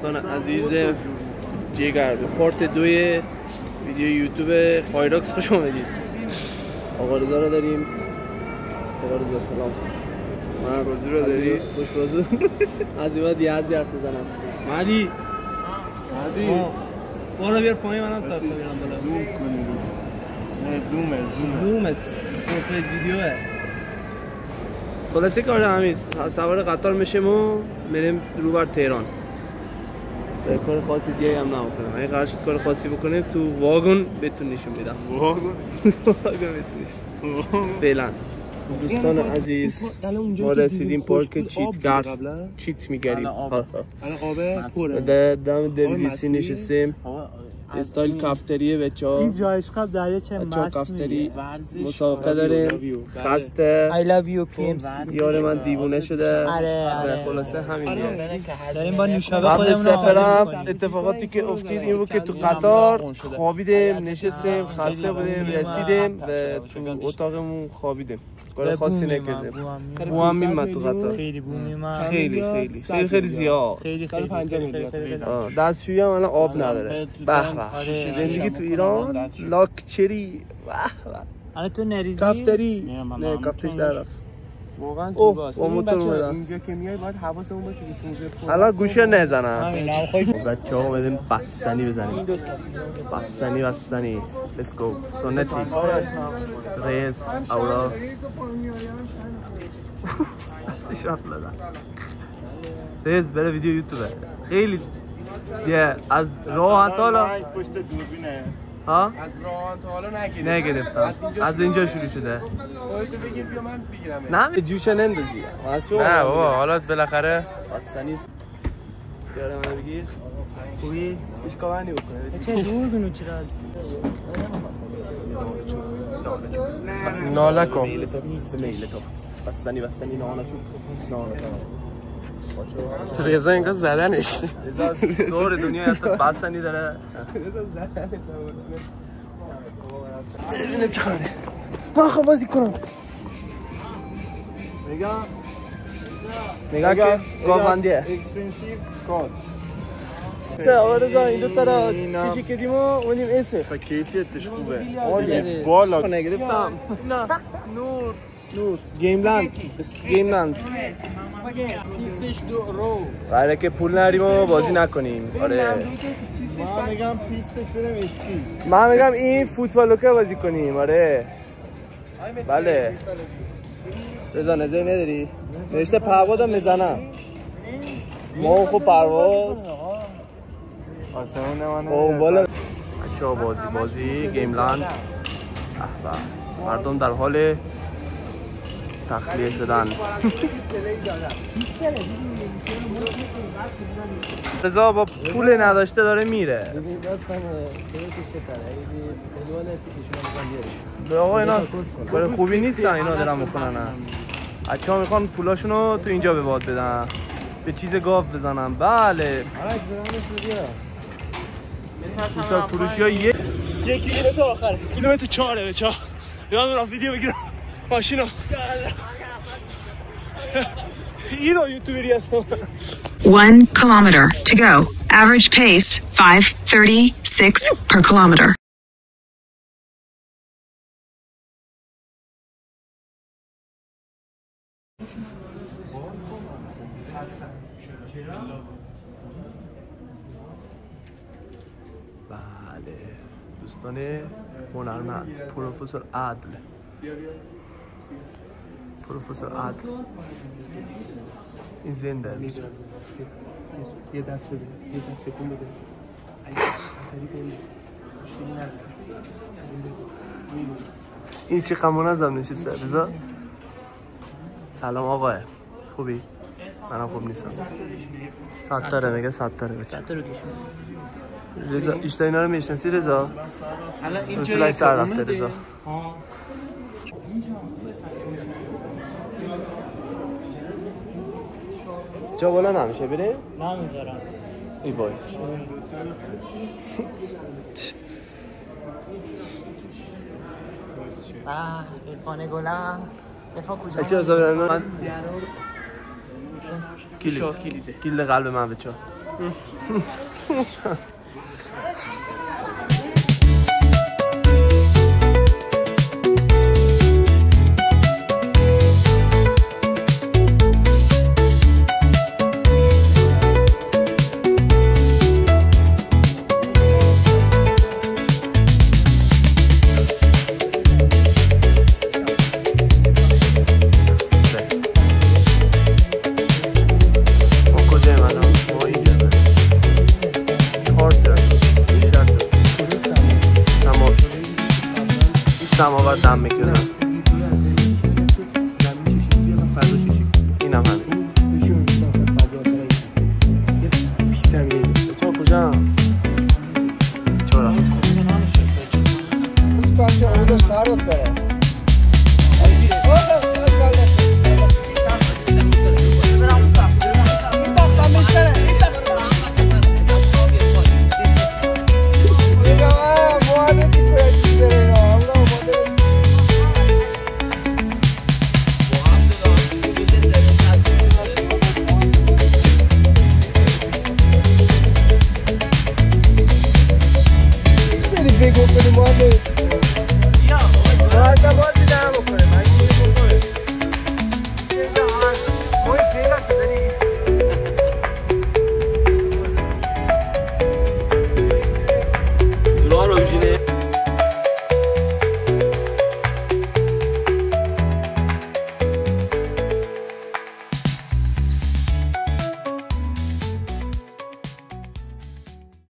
دوستان عزیز جگر به پارت 2 ویدیو یوتیوب هایراکس خوش آمدید. آقا رضا رو داریم. آقا رضا سلام. من بازی رو داری؟ خوش بازی. از این بعد یه حرف بزنم. مهدی بالا بیار پایین، منم تا بیارم بالا. زوم کنی. نه زوم است. پورتریت ویدیوه. خلاصه کار همین سوار قطار میشیم و میریم رو بر تهران. کار خاصی دیگه هم نمی‌کنم. اگه قرار شد کار خاصی بکنیم تو واگن بهتون نشون میدم. واگن بهتون نشون. فعلا دوستان عزیز ما رسیدیم پارک چیت میگریم. الان قابه پره. دم دلویسی نشستیم. استایل کافتریه بچه‌ها. این جایش خب دریاچه چه مستری مسابقه داریم. خسته I love you PMC. یار من دیوونه شده. آره خلاصه همین داریم با نوشابه خودمون. سفرم اتفاقاتی که افتید این بود که تو قطار خوابیدیم، نشستیم، خسته بودیم، رسیدیم به تو اتاقمون خوابیدیم. کار خاصی نکردیم. بو هم میمد تو قطار. خیلی بو میمد. خیلی زیاد. خیلی 50 میلیارد. دستشویی هم الان آب نداره. به زندگی تو ایران لاکچری. الان تو نریزی؟ کافتری. نه کافتش در رفت. واقعا زیباست. اینجا که میای باید حواسمون باشه که 16 فوت. الان گوشه نزنم. بچه‌ها اومدیم بستنی بزنیم. بستنی. Let's go. سنتی. ریز اورا. دستش رفت لدن. ریز بره ویدیو یوتیوبه. خیلی یه از راه حالا پشت دوربینه. ها؟ از راه حالا نگرفتم. از اینجا شروع شده. خودت بگیر بیا من بگیرم. نه جوشه نندازی. نه بابا حالا بالاخره بستنی. بیاره من بگیر. خوبی؟ هیچ کاری نمی‌کنه. چه دوربینو چرا؟ ناله کن. میل تو. بستنی ناله تو. رضا اینقدر زدنش. دور دنیا حتی بستنی داره. ببینم چه خبره. من خواهم بازی کنم. نگاه که گاوندیه. اکسپنسیو کار. آقا رضا این دو تا چیشی کدیم و اونیم ایسه. کیفیتش خوبه. بالا نگرفتم. نه. نور گیملند پیستش دو رو برای که پول نریم و بازی نکنیم. آره من میگم پیستش بریم اسکی. من میگم این فوتبالوکه بازی کنیم. آره بله رضا نظری نداری؟ نوشته پرواز هم میزنم. ما خوب پرواز آسمونه بالا. بچه‌ها بازی گیملند. مردم در حال تخلیه شدن. رضا با پول نداشته داره میره. آقا اینا کار خوبی نیستن، اینا دارن میکنن. بچه‌ها میخوان پولاشونو تو اینجا به باد بدن، به چیز گاو بزنن. بله تا فروشی‌ها یک کیلومتر آخر کیلومتر 4 بچه‌ها. یادم رفت ویدیو بگیرم ماشینو. اینو یوتیوبریه. 1 kilometer to go. Average pace 5:36 per kilometer. بله دوستان هنرمند پروفسور عدل. این زنده یه دست بده، یه دست سکون بده. این چی قمون ازم نشسته رضا؟ سلام آقاه خوبی؟ منم خوب نیستم. ستاره میگه ستاره رضا اشتا اینا رو میشنسی رضا؟ رسولای سر رفته رضا. جا بالا نمیشه بریم؟ نمیذارم. ای وای ارفان گلم ارفان کجا؟ بچه ها من کلیده قلب من بچه ها سماور دم میکنم